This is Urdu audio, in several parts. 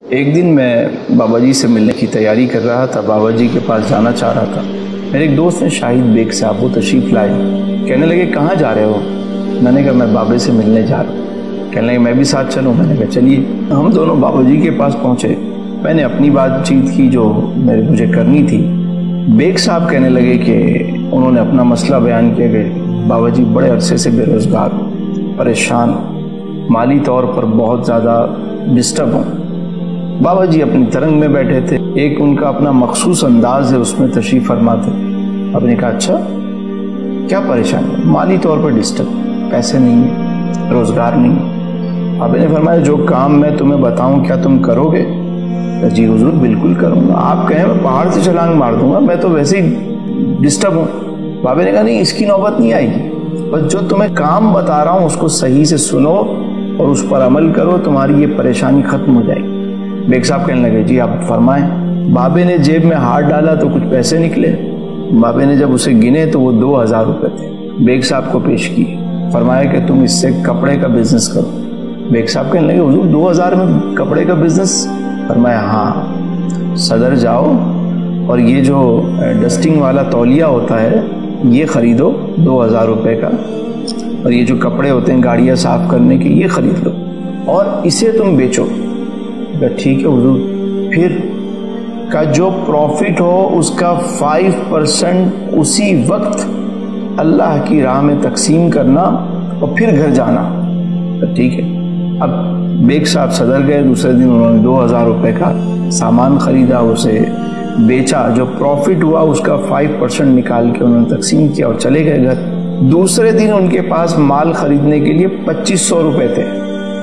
ایک دن میں بابا جی سے ملنے کی تیاری کر رہا تھا، بابا جی کے پاس جانا چاہ رہا تھا۔ میرے ایک دوست نے شاہد بیگ صاحب وہ تشریف لائے، کہنے لگے کہاں جا رہے ہو؟ میں نے کہا میں بابے سے ملنے جا رہا ہوں۔ کہنے لگے میں بھی ساتھ چلوں؟ میں نے کہا چلیے۔ ہم دونوں بابا جی کے پاس پہنچے، میں نے اپنی بات چیت کی جو مجھے کرنی تھی۔ بیگ صاحب کہنے لگے کہ انہوں نے اپنا مسئلہ بیان کیا کہ بابا جی بڑے عرصے سے بے روزگار، پریشان، مالی طور پر بہت زیادہ ڈسٹرب ہوں۔ بابا جی اپنی ترنگ میں بیٹھے تھے، ایک ان کا اپنا مخصوص انداز ہے، اس میں تشریف فرما تھے۔ اب نے کہا اچھا کیا پریشانی؟ مالی طور پر ڈسٹرب، پیسے نہیں ہیں، روزگار نہیں۔ اب نے فرمایا جو کام میں تمہیں بتاؤں کیا تم کرو گے؟ جی حضور بالکل کروں گا، آپ کہیں میں پہاڑ سے چھلانگ مار دوں گا، میں تو ویسے ہی ڈسٹرب ہوں۔ بابا نے کہا نہیں اس کی نوبت نہیں آئے گی، بس جو تمہیں کام بتا رہا ہوں اس کو صحیح سے سنو اور اس پر عمل کرو، تمہاری یہ پریشانی ختم ہو جائے گی۔ بیگ صاحب کہنے لگے جی آپ فرمائیں۔ بابے نے جیب میں ہاتھ ڈالا تو کچھ پیسے نکلے۔ بابے نے جب اسے گنے تو وہ 2000 روپے تھے، بیگ صاحب کو پیش کیے، فرمایا کہ تم اس سے کپڑے کا بزنس کرو۔ بیگ صاحب کہنے لگے حضور 2000 میں کپڑے کا بزنس؟ فرمایا ہاں، صدر جاؤ اور یہ جو ڈسٹنگ والا تولیہ ہوتا ہے یہ خریدو 2000 روپے کا، اور یہ جو کپڑے ہوتے ہیں گاڑیاں صاف کرنے کے یہ خرید لو اور اسے تم بیچو۔ ٹھیک ہے حضور۔ پھر کا جو پروفٹ ہو اس کا 5% اسی وقت اللہ کی راہ میں تقسیم کرنا اور پھر گھر جانا۔ ٹھیک ہے۔ اب بیگ صاحب صدر گئے، دوسرے دن انہوں نے 2000 روپے کا سامان خریدا، اسے بیچا، جو پروفٹ ہوا اس کا 5% نکال کے انہوں نے تقسیم کیا اور چلے گئے گھر۔ دوسرے دن ان کے پاس مال خریدنے کے لیے 2500 روپے تھے،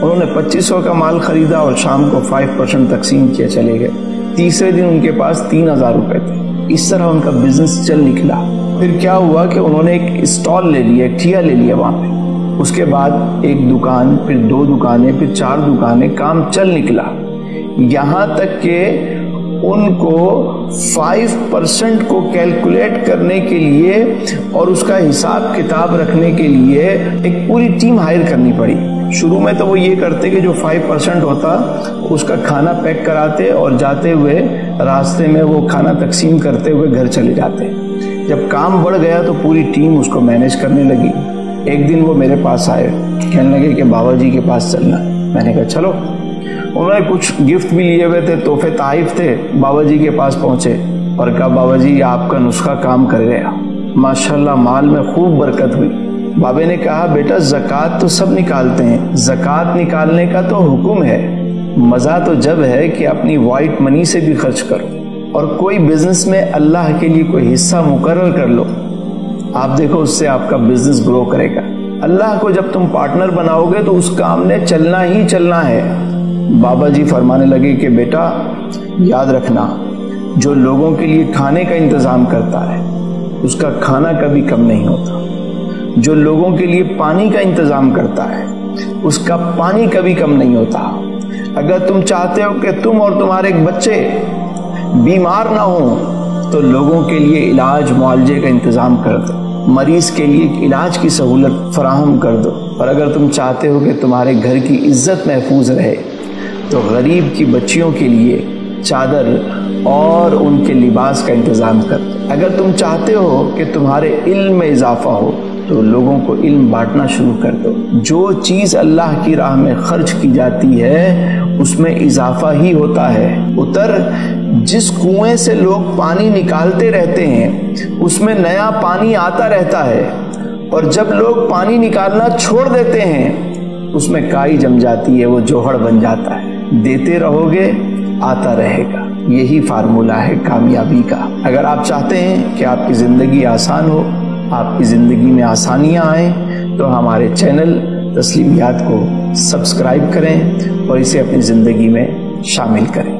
انہوں نے 2500 کا مال خریدا اور شام کو 5% تقسیم کیا، چلے گئے۔ تیسرے دن ان کے پاس 3000 روپے تھے۔ اس طرح ان کا بزنس چل نکلا۔ پھر کیا ہوا کہ انہوں نے ایک اسٹال لے لیا، ایک ٹھیا لے لیا وہاں پہ، اس کے بعد ایک دکان، پھر 2 دکانیں، پھر 4 دکانیں، کام چل نکلا، یہاں تک کہ ان کو 5% کو کیلکولیٹ کرنے کے لیے اور اس کا حساب کتاب رکھنے کے لیے ایک پوری ٹیم ہائر کرنی پڑی۔ شروع میں تو وہ یہ کرتے کہ جو 5% ہوتا اس کا کھانا پیک کراتے اور جاتے ہوئے راستے میں وہ کھانا تقسیم کرتے ہوئے گھر چلے جاتے۔ جب کام بڑھ گیا تو پوری ٹیم اس کو مینیج کرنے لگی۔ ایک دن وہ میرے پاس آئے، کہنے لگے کہ بابا جی کے پاس چلنا ہے۔ میں نے کہا چلو۔ انہوں نے کچھ گفٹ بھی لیے ہوئے تھے، تحفے تحائف تھے، بابا جی کے پاس پہنچے اور کہا بابا جی آپ کا نسخہ کام کر گیا، ماشاءاللہ مال میں خوب برکت ہوئی۔ بابے نے کہا بیٹا زکوٰۃ تو سب نکالتے ہیں، زکوٰۃ نکالنے کا تو حکم ہے، مزہ تو جب ہے کہ اپنی وائٹ منی سے بھی خرچ کرو اور کوئی بزنس میں اللہ کے لیے کوئی حصہ مقرر کر لو، آپ دیکھو اس سے آپ کا بزنس گرو کرے گا۔ اللہ کو جب تم پارٹنر بناؤ گے تو اس کام نے چلنا ہی چلنا ہے۔ بابا جی فرمانے لگے کہ بیٹا یاد رکھنا، جو لوگوں کے لیے کھانے کا انتظام کرتا ہے اس کا کھانا کبھی کم نہیں ہوتا، جو لوگوں کے لیے پانی کا انتظام کرتا ہے اس کا پانی کبھی کم نہیں ہوتا۔ اگر تم چاہتے ہو کہ تم اور تمہارے بچے بیمار نہ ہوں تو لوگوں کے لیے علاج معالجے کا انتظام کر دو، مریض کے لیے علاج کی سہولت فراہم کر دو، اور اگر تم چاہتے ہو کہ تمہارے گھر کی عزت محفوظ رہے تو غریب کی بچیوں کے لیے چادر اور ان کے لباس کا انتظام کر دو۔ اگر تم چاہتے ہو کہ تمہارے علم میں اضافہ ہو تو لوگوں کو علم بانٹنا شروع کر دو۔ جو چیز اللہ کی راہ میں خرچ کی جاتی ہے اس میں اضافہ ہی ہوتا ہے۔ اتر جس کنویں سے لوگ پانی نکالتے رہتے ہیں اس میں نیا پانی آتا رہتا ہے، اور جب لوگ پانی نکالنا چھوڑ دیتے ہیں اس میں کائی جم جاتی ہے، وہ جوہر بن جاتا ہے۔ دیتے رہو گے آتا رہے گا، یہی فارمولہ ہے کامیابی کا۔ اگر آپ چاہتے ہیں کہ آپ کی زندگی آسان ہو، آپ کی زندگی میں آسانیاں آئیں، تو ہمارے چینل تسلیمیات کو سبسکرائب کریں اور اسے اپنی زندگی میں شامل کریں۔